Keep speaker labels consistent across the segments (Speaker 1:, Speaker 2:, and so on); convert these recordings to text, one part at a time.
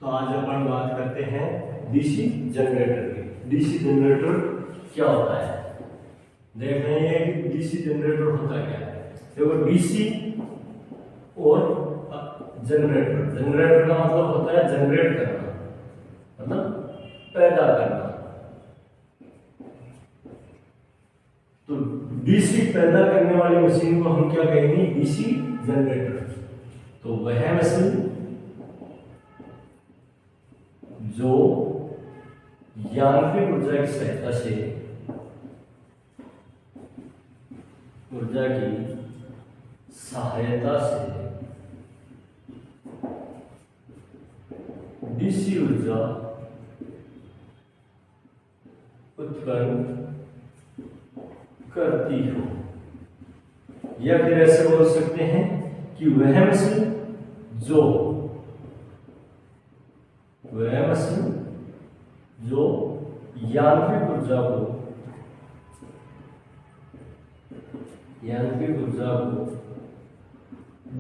Speaker 1: तो आज अपन बात करते हैं डीसी जनरेटर की। डीसी जनरेटर क्या होता है, देख रहे हैं कि डीसी जनरेटर होता क्या है। देखो डीसी और जनरेटर, जनरेटर का मतलब होता है जनरेट करना, मतलब पैदा करना। तो डीसी पैदा करने वाली मशीन को हम क्या कहेंगे, डीसी जनरेटर। तो वह मशीन जो यांत्रिक ऊर्जा की सहायता से, डीसी ऊर्जा उत्पन्न करती हो, या फिर ऐसे बोल सकते हैं कि वह मशीन जो यांत्रिक ऊर्जा को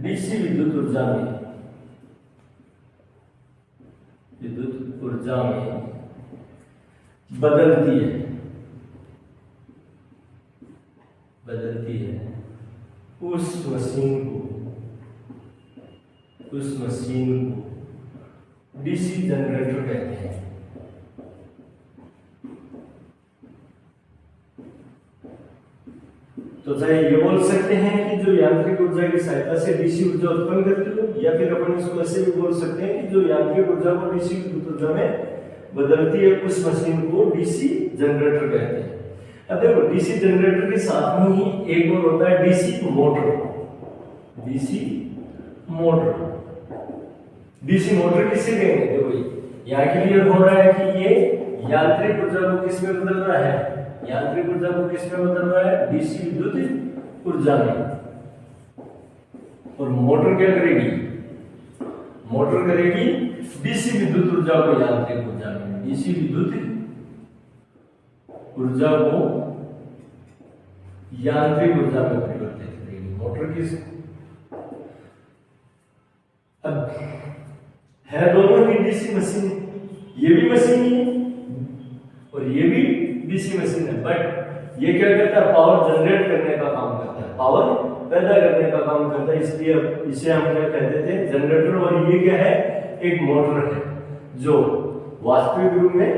Speaker 1: डीसी विद्युत ऊर्जा में बदलती है उस मशीन को डीसी जनरेटर कहते हैं। तो चाहे ये बोल सकते हैं कि जो यांत्रिक ऊर्जा की सहायता से डीसी ऊर्जा उत्पन्न करती हो, या फिर अपन इसको ऐसे भी बोल सकते हैं कि जो यांत्रिक ऊर्जा को डीसी विद्युत ऊर्जा में बदलती है उस मशीन को डीसी जनरेटर कहते हैं। अब देखो डीसी जनरेटर के साथ में ही एक और होता है डीसी मोटर। डीसी मोटर किसे कहेंगे, देखो यहाँ क्लियर हो रहा है कि ये यांत्रिक ऊर्जा को किस में बदल रहा है, डीसी विद्युत ऊर्जा में। और मोटर क्या करेगी, डीसी विद्युत ऊर्जा को यांत्रिक ऊर्जा में, डीसी विद्युत ऊर्जा को यांत्रिक ऊर्जा में परिवर्तित करेगी मोटर किस। अब है दोनों ही डीसी मशीन, ये भी मशीन ही है और ये भी डीसी मशीन है, बट ये क्या करता है, पावर जनरेट करने का काम करता है, पावर पैदा करने का काम करता है। इसलिए इसे हम क्या कहते थे, जनरेटर। और ये क्या है, एक मोटर है जो वास्तविक रूप में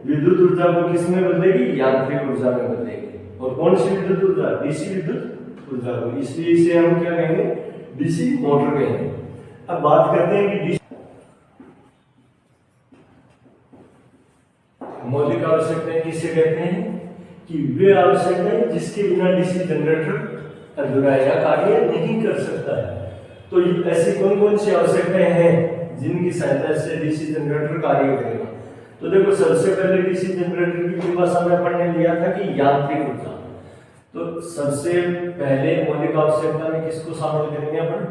Speaker 1: विद्युत ऊर्जा को किस में बदलेगी, यांत्रिक ऊर्जा में बदलेगी। और कौन सी विद्युत ऊर्जा, डीसी विद्युत ऊर्जा को, इसलिए इसे हम क्या कहेंगे, डीसी मोटर कहेंगे। अब बात करते हैं कि मौलिक आवश्यकताएं किसे कहते हैं, कि वे आवश्यकताएं जिसके बिना डीसी जनरेटर अधूरा या कार्य नहीं कर सकता है। तो ऐसी कौन कौन सी आवश्यकताएं हैं जिनकी सहायता से डीसी जनरेटर कार्य करेगा। तो देखो सबसे पहले डीसी जनरेटर की परिभाषा में अपन ने लिया था कि यांत्रिक ऊर्जा। तो सबसे पहले मौलिक आवश्यकता में किसको शामिल करेंगे अपन,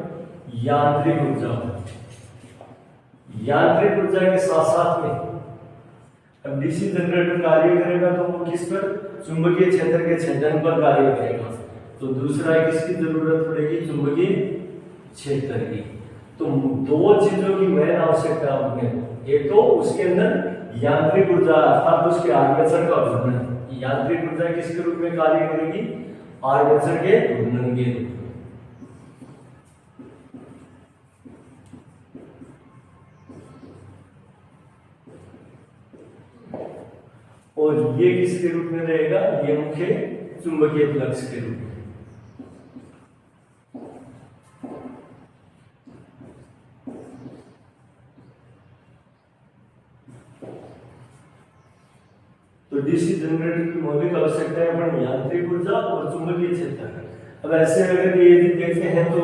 Speaker 1: यांत्रिक ऊर्जा के साथ साथ में अब डीसी जनरेटर कार्य करेगा तो वो किस पर, चुंबकीय क्षेत्र के छेदन पर कार्य करेगा। तो दूसरा किसकी जरूरत पड़ेगी, चुंबकीय क्षेत्र की। तो दो चीजों की मेन आवश्यकता अपने, एक तो उसके अंदर यांत्रिक ऊर्जा अर्थात उसके आर्मेचर का घूर्णन। यांत्रिक ऊर्जा किसके रूप में कार्य करेगी, आर्मेचर के घूर्णन के रूप में। और ये किसके रूप में रहेगा, ये मुख्य चुंबकीय फ्लक्स के रूप में। तो डीसी जनरेटर की मौलिक आवश्यकताएं अपन यांत्रिक ऊर्जा और चुंबकीय क्षेत्र। अब ऐसे अगर ये देखते हैं तो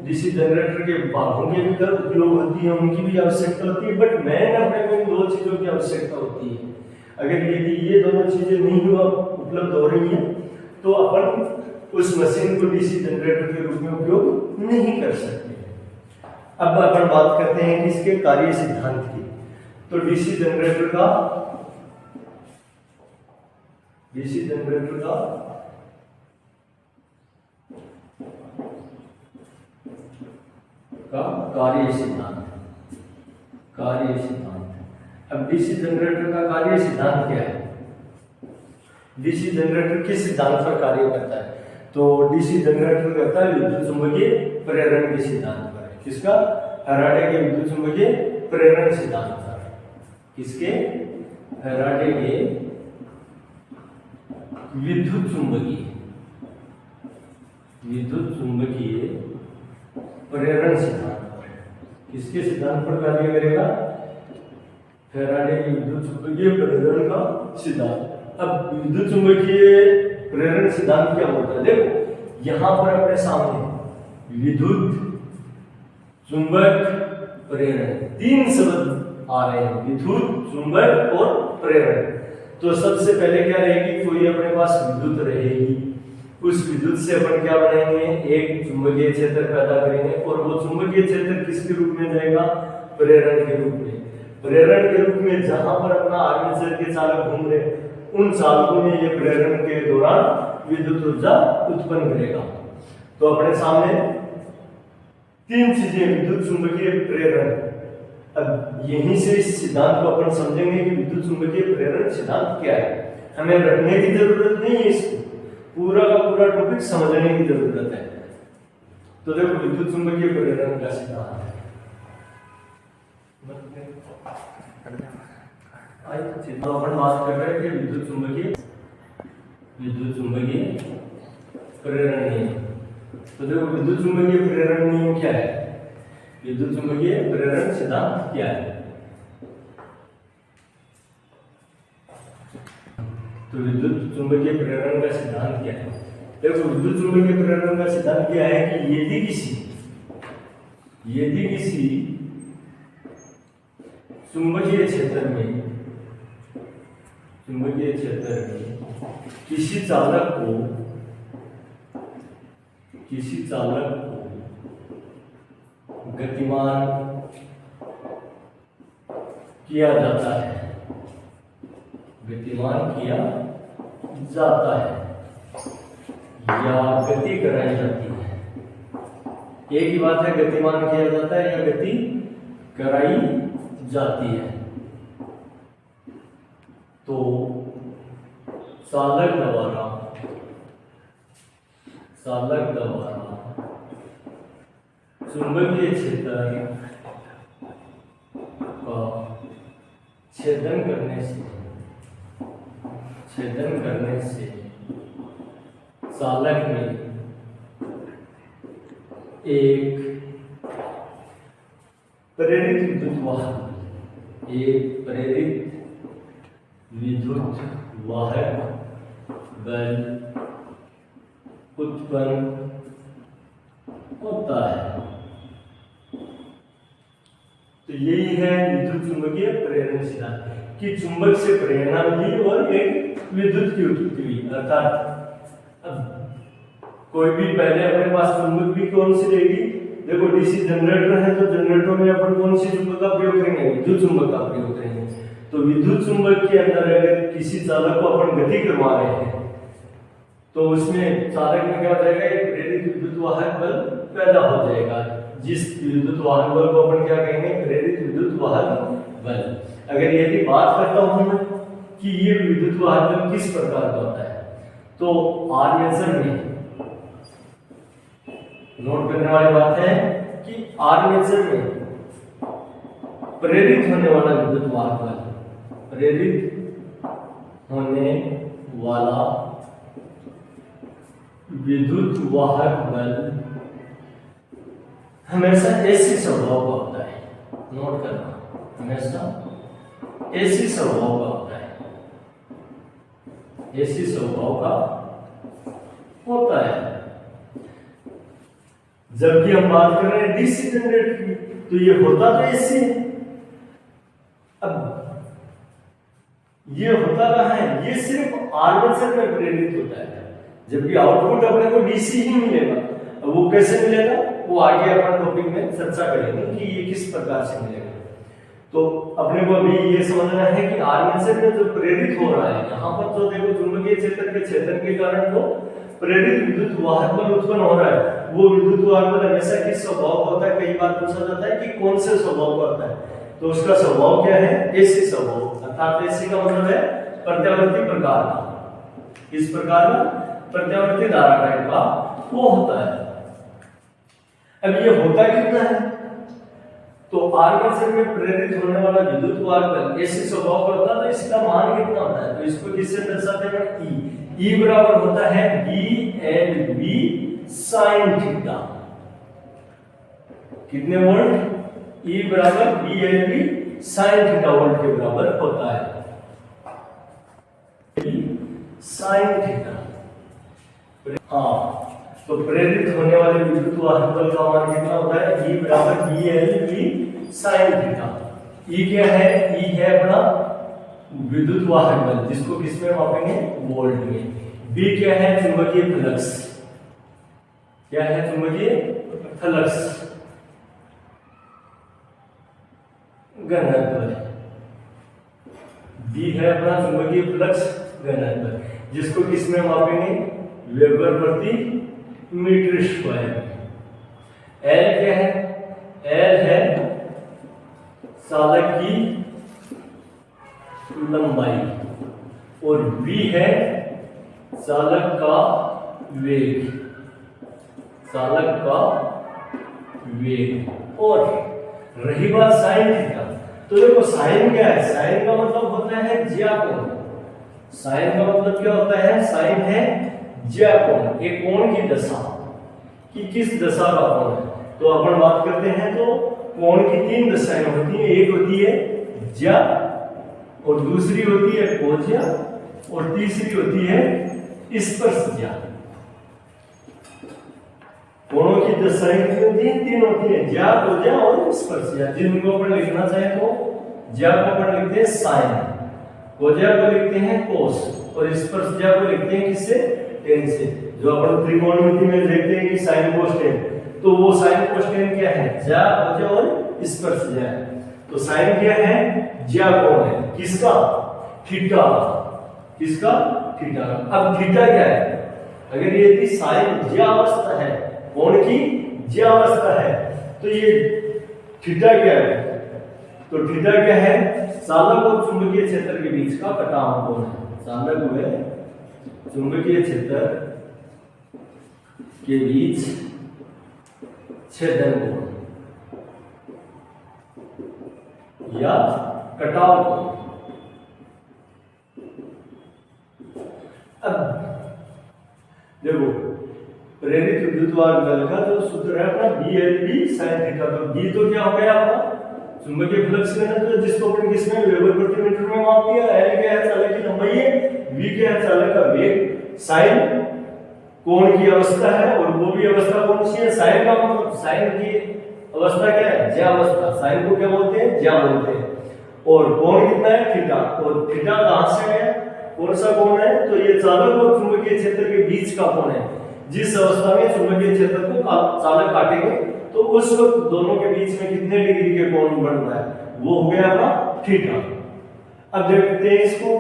Speaker 1: डीसी जनरेटर के भागों के भी उपयोग होती है, उनकी भी आवश्यकता होती है, बट मेन अपने को इन दो चीजों की आवश्यकता होती है। अगर ये दोनों चीजें नहीं उपलब्ध हो रही हैं तो अपन उस मशीन को डीसी जनरेटर के रूप में उपयोग नहीं कर सकते। अब अपन बात करते हैं कि इसके कार्य सिद्धांत की। तो डीसी जनरेटर का कार्य सिद्धांत। कार्य सिद्धांत। अब डीसी जनरेटर का कार्य सिद्धांत क्या है? डीसी जनरेटर किस सिद्धांत पर कार्य करता है? तो डीसी जनरेटर करता है विद्युत चुंबकीय प्रेरण के सिद्धांत पर। किसका? फैराडे के विद्युत चुंबकीय प्रेरण सिद्धांत पर। किसके? फैराडे के विद्युत चुंबकीय प्रेरण सिद्धांत पर। किसके सिद्धांत पर कार्य करेगा? फैराडे के विद्युत चुंबकीय प्रेरण का सिद्धांत। अब विद्युत चुंबकीय प्रेरण सिद्धांत क्या होता है? देखो यहां पर अपने सामने विद्युत चुंबक प्रेरण तीन शब्द आ रहे हैं, विद्युत चुंबक और प्रेरण। तो सबसे पहले क्या रहेगी? कोई अपने पास विद्युत रहेगी, उस विद्युत से अपन क्या बनाएंगे? एक चुंबकीय क्षेत्र पैदा करेंगे और वो चुंबकीय क्षेत्र किसके रूप में जाएगा? प्रेरण के रूप में। प्रेरण के रूप में जहां पर अपना आर्मेचर के चालक घूम रहे उन चालकों में ये प्रेरण के दौरान विद्युत ऊर्जा उत्पन्न करेगा। तो अपने सामने तीन चीजें, विद्युत चुंबकीय प्रेरण। अब यहीं से इस सिद्धांत को अपन समझेंगे कि विद्युत चुंबकीय प्रेरण सिद्धांत क्या है। हमें रखने की जरूरत नहीं है, इसको पूरा का पूरा टॉपिक समझने की जरूरत है। तो देखो विद्युत चुंबकीय प्रेरण का सिद्धांत है। तो अपन बात कर रहे हैं कि विद्युत चुंबकीय प्रेरण नियम। तो देखो विद्युत चुंबकीय प्रेरण नियम क्या है? विद्युत चुंबकीय प्रेरण सिद्धांत क्या है? तो विद्युत चुंबकीय प्रेरण का सिद्धांत क्या है? देखो विद्युत चुंबकीय प्रेरण का सिद्धांत क्या है कि यदि किसी चुंबकीय क्षेत्र में किसी चालक को गतिमान किया जाता है, या गति कराई जाती है। एक ही बात है, गतिमान किया जाता है या गति कराई जाती है। तो चालक द्वारा चुंबकीय क्षेत्र का छेदन करने से चालक में एक प्रेरित विद्युत वाहक बल उत्पन्न होता है। तो यही है विद्युत चुंबकीय प्रेरण सिद्धांत कि चुंबक से प्रेरणा मिली और एक विद्युत की उत्पत्ति हुई। अर्थात अब कोई भी पहले अपने पास चुंबक भी कौन सी रहेगी? देखो डीसी जनरेटर है तो जनरेटर में अपन कौन सी चुंबक का प्रयोग करेंगे? विद्युत चुंबक का प्रयोग करेंगे। तो विद्युत चुंबक के अंदर अगर किसी चालक को अपन गति करवा रहे हैं तो उसमें चालक में क्या हो जाएगा? एक प्रेरित विद्युत वाहक बल पैदा हो जाएगा, जिस विद्युत वाहक बल को अपन क्या कहेंगे? प्रेरित विद्युत वाहक बल। अगर यदि बात करता हूं मैं कि ये विद्युत वाहक बल किस प्रकार का होता है, तो आर्मेचर में नोट करने वाली बात है कि आर्मेचर में प्रेरित होने वाला विद्युत वाहक बल, हमेशा ऐसी स्वभाव का होता है। नोट करना, हमेशा ऐसी स्वभाव का होता है, ऐसी स्वभाव का होता है। जबकि हम बात कर रहे हैं डीसी जनरेटर की, तो ये होता तो ऐसी है। अब ये होता कहाँ है? ये सिर्फ आर्मेचर में प्रेरित होता है, जबकि आउटपुट अपने को डीसी ही मिलेगा। अब वो कैसे मिलेगा वो आगे अपन टॉपिक में चर्चा करेंगे कि ये किस प्रकार से मिलेगा। तो अपने को अभी ये समझना है कि आर्मेचर में जो प्रेरित हो रहा है, यहाँ पर जो देखो चुंबकीय क्षेत्र के छेदन के कारण जो प्रेरित विद्युत वाहक बल उत्पन्न हो रहा है, वो विद्युत वाहक बल हमेशा किस स्वभाव का होता है? कई बार पूछा जाता है कि कौन से स्वभाव का होता है। तो उसका स्वभाव क्या है? एसी स्वभाव, अर्थात एसी का मतलब है प्रत्यावर्ती प्रकार का। इस प्रकार का प्रत्यावर्ती धारा टाइप का वो होता है। अब ये होता कितना है? तो आर्मेचर में प्रेरित होने वाला विद्युत वाहक बल एसी स्वभाव का होता है, तो इसका मान कितना होता है? तो इसको किससे दर्शाते हैं? ई बराबर होता है BLV sin थीटा। कितने वोल्ट? E बराबर BLV sin थीटा वोल्ट के बराबर होता है। sin theta. हाँ, तो प्रेरित होने वाले विद्युत वाहक बल का मान कितना होता है? E बराबर BLV sin थीटा। E क्या है? E है अपना विद्युत वाहक बल, जिसको किसमें मापेंगे? वोल्ट में। B क्या है? चुंबकीय फ्लक्स। क्या है? चुंबकीय फ्लक्स घनत्व। B है अपना चुंबकीय फ्लक्स घनत्व, जिसको किसमें मापेंगे? वेबर प्रति मीटर स्क्वायर। L क्या है? L है चालक की लंबाई और V है चालक का वेग। चालक का वेग। और रही बात साइन थीटा, तो देखो साइन क्या है? साइन का मतलब होता है ज्या कोण। साइन का मतलब क्या होता है? साइन है ज्या कोण, एक कोण की दशा कि किस दशा का कोण है। तो अपन बात करते हैं तो कोण की तीन दशाएं होती हैं। एक होती है ज्या, और दूसरी होती है कोज्या, और तीसरी होती है स्पर्शज्या। कोणों की दशाएं कितनी होती हैं? तीन होती है, ज्या, कोज्या और स्पर्शज्या। जिनको अपन लिखना चाहे तो ज्या को अपन लिखते हैं साइन, कोज्या को लिखते हैं कोस, और स्पर्शज्या को लिखते हैं किससे? टेन से। जो अपन त्रिकोणमिति में देखते हैं कि साइन कोस टेन, तो वो साइन कोस टेन क्या है? ज्या, कोज्या और स्पर्शज्या। तो साइन क्या है? ज्या कोण है। किसका? थीटा। किसका? थीटा। अब थीटा क्या है? अगर ये यदि साइन ज्या अवस्था है, कोण की ज्या अवस्था है, तो ये थीटा क्या है? तो थीटा क्या है? चालक और चुंबकीय क्षेत्र के बीच का कटाव कोण है। चालक व चुंबकीय क्षेत्र के बीच छेदन कोण या कटाव कोण। अब देखो, प्रेरित विद्युत वाहक बल का जो सूत्र है अपना BLV sin थीटा। तो B तो क्या हो गया आपका? चुंबकीय फ्लक्स घनत्व, जिसको अपन किसमें? वेबर प्रति मीटर में माप दिया। L क्या है? चालक की लंबाई है। V क्या है? चालक का वेग। sin कोण की अवस्था है, और वो भी अवस्था कौन सी है? sin का मतलब sin की अवस्था क्या है? ज्या अवस्था। sin को क्या बोलते हैं? ज्या बोलते हैं। और कोण कितना है? थीटा। और थीटा कहां से है? कौन सा कोण है? तो ये चालक और चुंबकीय क्षेत्र के बीच का कोण है। जिस अवस्था में चुंबकीय क्षेत्र को चालक काटेंगे, तो उस वक्त दोनों के बीच में कितने डिग्री के कोण बन रहा है? वो हो गया अपना थीटा। अब देखते हैं इसको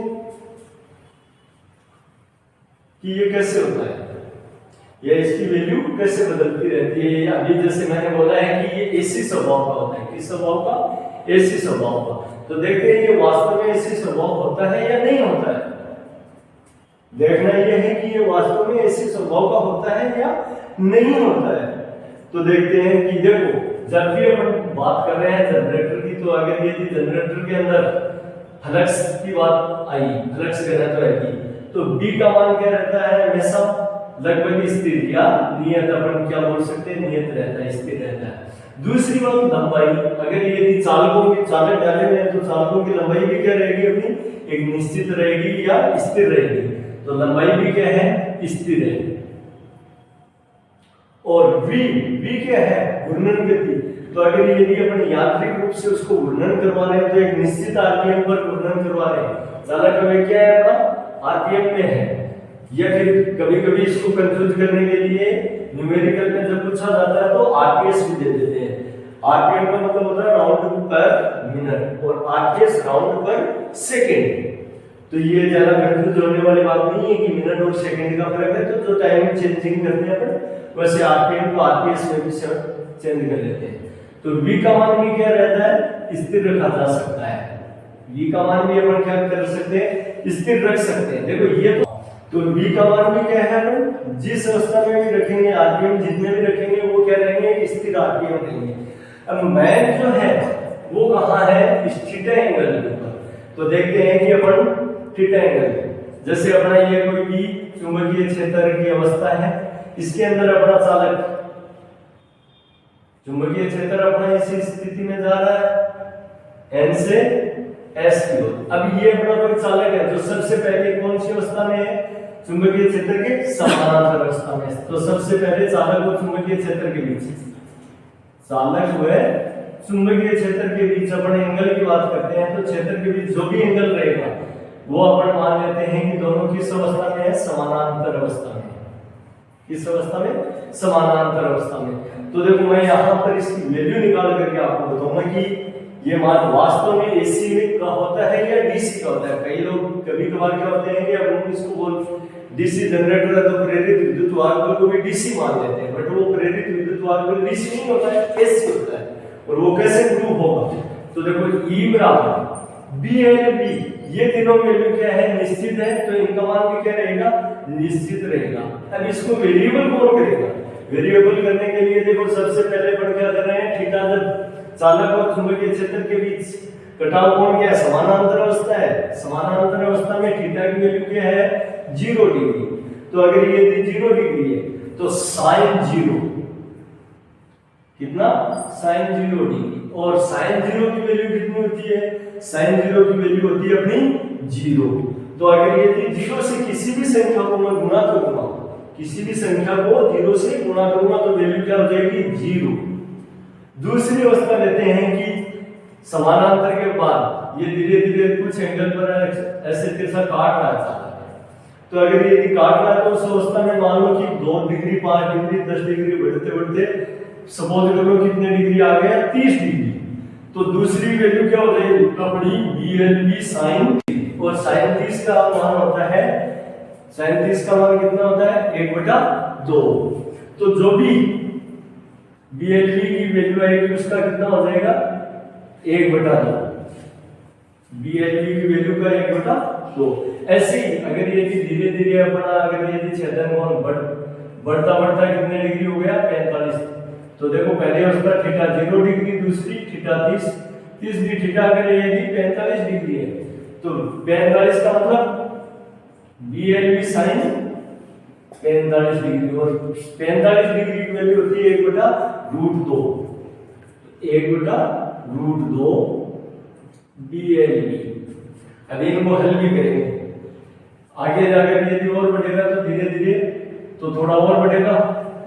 Speaker 1: कि ये कैसे होता है, या इसकी वैल्यू कैसे बदलती रहती है। अभी जैसे मैंने बोला है कि ये एसी स्वभाव का होता है। किस स्वभाव का? एसी स्वभाव का। तो देखते हैं ये वास्तव में एसी स्वभाव होता है या नहीं होता है। देखना यह है कि ये वास्तव में एसी स्वभाव का होता है या नहीं होता है। तो देखते हैं कि देखो, जब भी अपन बात कर रहे हैं जनरेटर की, तो अगर यदि जनरेटर के अंदर फ्लक्स की बात आई, फ्लक्स घनत्व की, तो B का मान क्या रहता है? हमेशा लगभग स्थिर या नियत। अपन क्या बोल सकते हैं? नियत रहता है, स्थिर रहता है। दूसरी बात लंबाई। अगर यदि चालकों की चालक डाले में, तो चालकों की लंबाई भी क्या रहेगी? अपनी एक निश्चित रहेगी या स्थिर रहेगी। तो लंबाई भी क्या है? स्थिर है। और V क्या है? घूर्णन गति। तो अगर यदि अपन यांत्रिक रूप से उसको घूर्णन करवा रहे हैं, तो एक निश्चित आरपीएम पर घूर्णन करवा रहे हैं। चालक का वेग क्या है अपना? आरपीएम में है। या फिर कभी कभी इसको कंफ्यूज करने के लिए न्यूमेरिकल में जब पूछा जाता है तो आरपीएस भी दे देते हैं। आरपीएम का मतलब होता है राउंड पर मिनट, और आरपीएस राउंड पर सेकेंड। तो ये ज्यादा कंफ्यूज होने वाली बात नहीं है कि मिनट और सेकंड का फर्क है। तो जो टाइम चेंजिंग करते हैं अपन, वैसे आरपीएम को आरपीएस में भी चेंज कर लेते हैं। तो v का मान भी क्या रहता है, स्थिर रखा जा सकता है। v का मान भी अपन क्या कर सकते हैं, स्थिर रख सकते हैं। देखो ये तो v का मान भी क्या है, अपन जिस अवस्था में भी रखेंगे आरपीएम जितने भी रखेंगे वो क्या रहेंगे, स्थिर आरपीएम रहेंगे। अब मैन जो है वो कहाँ है, थीटा एंगल के ऊपर। तो देखते हैं कि अपन थीटा एंगल, जैसे अपना ये कोई भी चुंबकीय क्षेत्र की अवस्था है, इसके अंदर अपना चालक चुंबकीय क्षेत्र अपना इसी स्थिति में जा रहा है n से s की ओर। अब ये अपना कोई चालक है जो सबसे पहले कौन सी अवस्था में है, चुंबकीय क्षेत्र के समानांतर अवस्था में। तो सबसे पहले चालक और चुंबकीय क्षेत्र के बीच, चालक हुए चुंबकीय क्षेत्र के बीच अपन एंगल की बात करते हैं, तो क्षेत्र के बीच जो भी एंगल रहेगा वो अपन मान लेते हैं कि दोनों किस अवस्था में है, समानांतर अवस्था में। किस अवस्था में, समानांतर अवस्था में। तो देखो मैं यहाँ पर इसकी वैल्यू निकाल करके आपको बताऊंगा कि ये मान वास्तव में एसी का होता है या डीसी का होता है। कई लोग कभी कभार क्या होते हैं कि अब हम इसको बोल डीसी जनरेटर है तो प्रेरित विद्युत वाहक को भी डीसी मान लेते हैं, बट वो प्रेरित विद्युत वाहक डीसी नहीं होता है, एसी होता है। और वो कैसे प्रूव होगा, तो देखो E बराबर बी एल बी, ये तीनों वैल्यू क्या है, निश्चित है, तो इनका मान भी क्या रहेगा, निश्चित रहेगा। अब इसको वेरिएबल कौन करेगा, वेरिएबल करने के लिए देखो सबसे पहले अपन क्या कर रहे हैं, थीटा जब चालक और चुंबकीय क्षेत्र के बीच कटाव कोण क्या है, समानांतर अवस्था है। समानांतर अवस्था में थीटा की वैल्यू क्या है, 0 डिग्री। तो अगर ये 0 डिग्री है तो साइन 0 कितना, साइन 0 डिग्री। और साइन 0 की वैल्यू कितनी होती है, साइन 0 की वैल्यू होती है अपनी 0। तो अगर ये 0 से किसी भी संख्या को मैं गुणा करूंगा, किसी भी संख्या को 0 से गुणा करूंगा तो वैल्यू क्या हो जाएगी, 0। दूसरी अवस्था लेते हैं कि समानांतर के बाद ये धीरे धीरे कुछ एंगल पर ऐसे कैसा काट रहा है, तो अगर ये काट रहा है तो उस अवस्था में मान लो कि 2 डिग्री 5 डिग्री 10 डिग्री बढ़ते बढ़ते सपोज करो कितने डिग्री आ गया, 30 डिग्री। तो दूसरी वैल्यू क्या हो जाएगी अपनी BLB साइन, और साइन 30 का मान होता है, साइन 30 का मान कितना होता है, 1/2। तो जो भी BLB की वैल्यू आएगी उसका कितना हो जाएगा, 1/2। BLB की वैल्यू का 1/2। ऐसे ही अगर ये धीरे धीरे अपना अगर ये छेदन कोण बढ़ता बढ़ता कितने डिग्री हो गया, 45। तो देखो पहले उसका थीटा 0 डिग्री, दूसरी थीटा 30, तीसरी थीटा अगर ये भी 45 डिग्री है तो 45 का मतलब BLB साइन 45 डिग्री, और 45 डिग्री की वैल्यू होती है 1/√2, 1/√2 BLB। अभी इनको हल भी करेंगे, आगे जाकर यदि और बढ़ेगा तो धीरे धीरे तो थोड़ा और बढ़ेगा,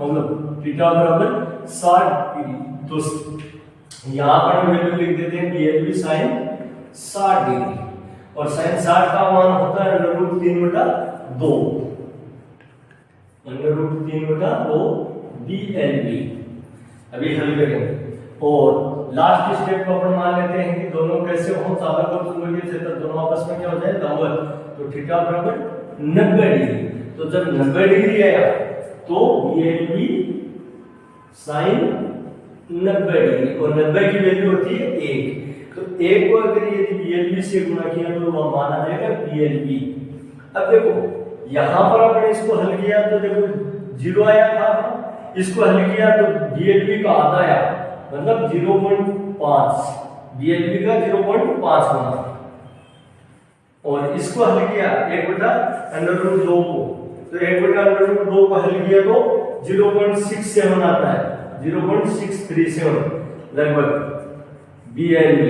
Speaker 1: मतलब थीटा बराबर 60 डिग्री। तो यहाँ पर वैल्यू लिख देते हैं BLB साइन 60 डिग्री, और साइन 60 का मान होता है √3/2, √3/2 BLB। अभी हल करेंगे और लास्ट स्टेप को अपन मान लेते हैं कि दोनों कैसे हो, चालक और चुंबकीय क्षेत्र दोनों आपस में क्या हो जाए, लंबवत। तो थीटा बराबर 90 डिग्री। तो जब 90 डिग्री आया तो BLB साइन 90 डिग्री, और 90 की वैल्यू होती है 1। तो 1 को अगर ये BLB से गुणा किया तो वह माना जाएगा BLB। अब देखो यहां पर आपने इसको हल किया तो देखो 0 आया था, इसको हल किया तो BLB का आधा आया, मतलब 0.5, BLB का 0.5 गुना, और इसको हल किया 1/√2 को, तो 1/√2 को हल किया तो 0.67 आता है, 0.637 लगभग BLB।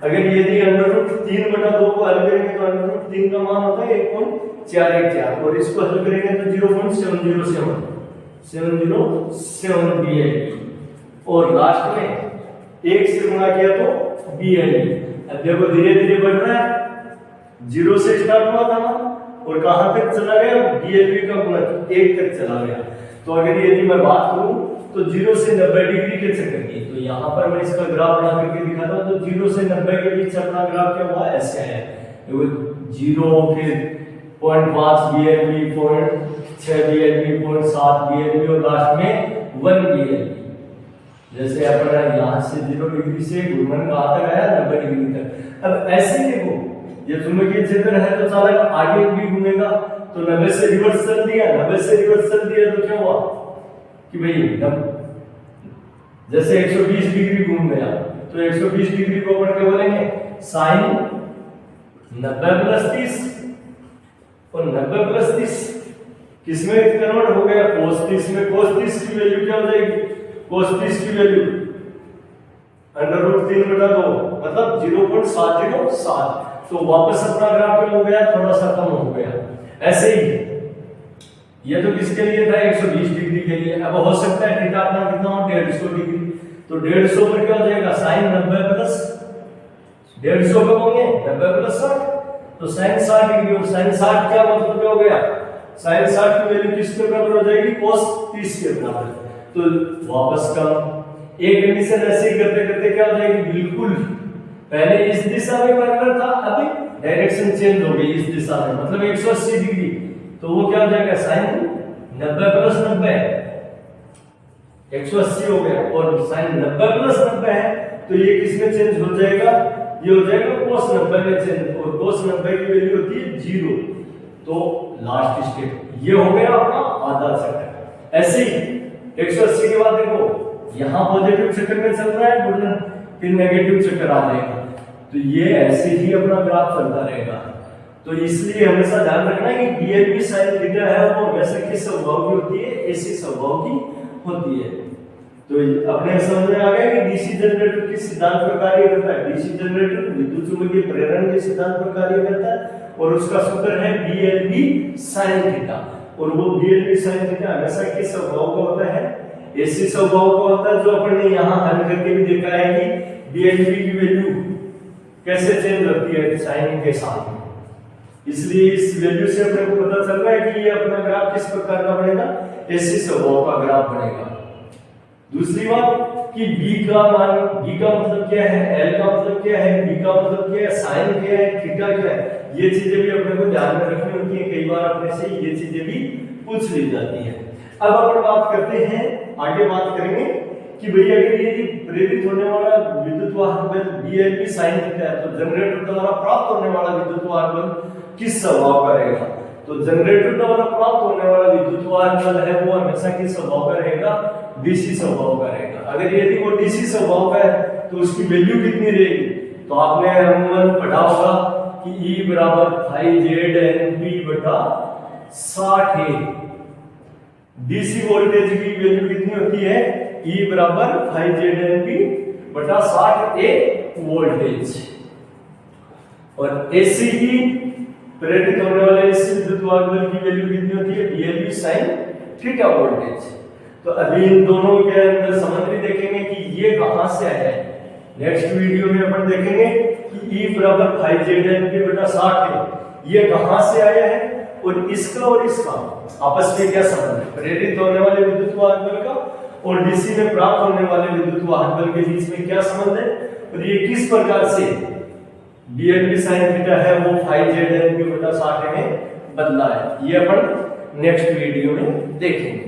Speaker 1: अगर यदि √3/2 को हल करेंगे तो √3 का मान होता है 1.414, और इसको हल करेंगे तो 0.707 BLB, और लास्ट में 1 से गुणा किया तो BLB। अब देखो धीरे धीरे बढ़ रहा है, 0 से स्टार्ट हुआ था और कहां तक चला गया, BLB का गुणक 1 तक चला गया। तो अगर यदि मैं बात करूं तो 0 से 90 डिग्री के चक्कर की, तो यहाँ पर मैं इसका ग्राफ बना करके दिखाता हूँ। तो 0 से 90 के बीच अपना ग्राफ क्या हुआ, ऐसे है, 0 फिर 0.5 BLB, 0.6 BLB, 0.7 BLB, और लास्ट में 1 BLB, जैसे अपना यहाँ से 0 डिग्री से घूर्णन कहाँ तक आया, 90 डिग्री तक। अब ऐसे ही देखो, ये चुंबकीय क्षेत्र है तो चालक आगे भी घूमेगा, तो 90 से रिवर्स चल दिया, 90 से रिवर्स चल दिया तो क्या हुआ कि भाई जैसे 120 डिग्री घूम गया, तो 120 डिग्री को अपन क्या बोलेंगे, साइन 90 + 30, और 90 + 30 किसमें कन्वर्ट हो गया, cos 30 में। cos 30 की वैल्यू क्या हो जाएगी, cos 30 की वैल्यू √3/2 मतलब 0.707। तो वापस अपना ग्राफ क्या हो गया, थोड़ा सा कम हो गया। ऐसे ही ये तो किसके लिए था, 120 डिग्री के लिए। अब हो सकता है थीटा अपना कितना हो, 150 डिग्री, तो 150 पर क्या हो जाएगा, साइन 90 प्लस 150 कब होंगे, 90 + 60, तो साइन 60 डिग्री। और साइन 60 क्या मतलब क्या हो गया, साइन 60 की वैल्यू किसके बराबर हो जाएगी, cos 30 के बराबर। तो वापस कम। एक कंडीशन ऐसे ही करते करते क्या हो जाएगी, बिल्कुल पहले इस दिशा में पैरेलल था, अभी डायरेक्शन चेंज हो गई इस दिशा में, मतलब 180 डिग्री। तो वो क्या हो जाएगा, साइन 90 + 90 180 हो गया, और साइन 90 + 90 है तो ये किसमें चेंज हो जाएगा, ये हो जाएगा cos 90 में चेंज, और cos 90 की वैल्यू होती है 0। तो लास्ट स्टेप ये हो गया अपना आधा चक्कर। ऐसे ही 180 के बाद देखो यहां पॉजिटिव चक्कर में चल रहा है घूर्णन, फिर नेगेटिव चक्कर आ जाएगा, तो ये ऐसे ही अपना ग्राफ चलता रहेगा। तो इसलिए हमेशा ध्यान रखना है कि BLB sin थीटा है वो वैसे किस स्वभाव की होती है, ऐसी स्वभाव की होती है। तो अपने समझ में आ गया कि डीसी जनरेटर किस सिद्धांत पर कार्य करता है। डीसी जनरेटर विद्युत चुंबकीय प्रेरण के सिद्धांत पर कार्य करता है, और उसका सूत्र है BLB sin थीटा। और वो BLB sin थीटा हमेशा किस स्वभाव का होता है, ऐसी स्वभाव का होता है जो अपन ने यहाँ हल करके भी देखा है कि BLB की वैल्यू कैसे चेंज होती है साइन के साथ। इसलिए इस वैल्यू से अपने को पता चल रहा है कि ये अपना ग्राफ किस प्रकार का बनेगा, ऐसी स्वभाव का ग्राफ बनेगा। दूसरी बात कि B का मान, B का मतलब क्या है, L का मतलब क्या है, B का मतलब क्या है, साइन क्या है, थीटा क्या है, ये चीजें भी अपने को ध्यान में रखनी होती है। कई बार अपने से ये चीजें भी पूछ ली जाती हैं। अब अपन बात करते हैं, आगे बात करेंगे कि भैया अगर ये प्रेरित होने वाला विद्युत वाहक बल BLB sin थीटा है, तो जनरेटर द्वारा प्राप्त होने वाला विद्युत वाहक बल किस स्वभाव का रहेगा। तो जनरेटर द्वारा प्राप्त होने वाला विद्युत वाहक बल है वो हमेशा किस स्वभाव का रहेगा, डीसी स्वभाव का रहेगा। अगर यदि वो डीसी स्वभाव का है तो उसकी वैल्यू कितनी रहेगी, तो आपने अमूमन पढ़ा होगा कि E = π/60A। डीसी वोल्टेज की वैल्यू कितनी होती है, E = π/60A वोल्टेज। और एसी की प्रेरित होने वाले इस विद्युत वाहक बल की वैल्यू कितनी होती है, BLB sin थीटा वोल्टेज। तो अभी इन दोनों के अंदर संबंध भी देखेंगे कि ये कहां से आया है। नेक्स्ट वीडियो में अपन देखेंगे कि E = π/60 है, ये कहां से आया है, और इसका और इसका आपस में क्या संबंध है, प्रेरित होने वाले विद्युत वाहक बल का और डीसी में प्राप्त होने वाले विद्युत वाहक बल के बीच में क्या संबंध है, और ये किस प्रकार से BLB sin थीटा है वो π/60 में बदला है, ये अपन नेक्स्ट वीडियो में देखेंगे।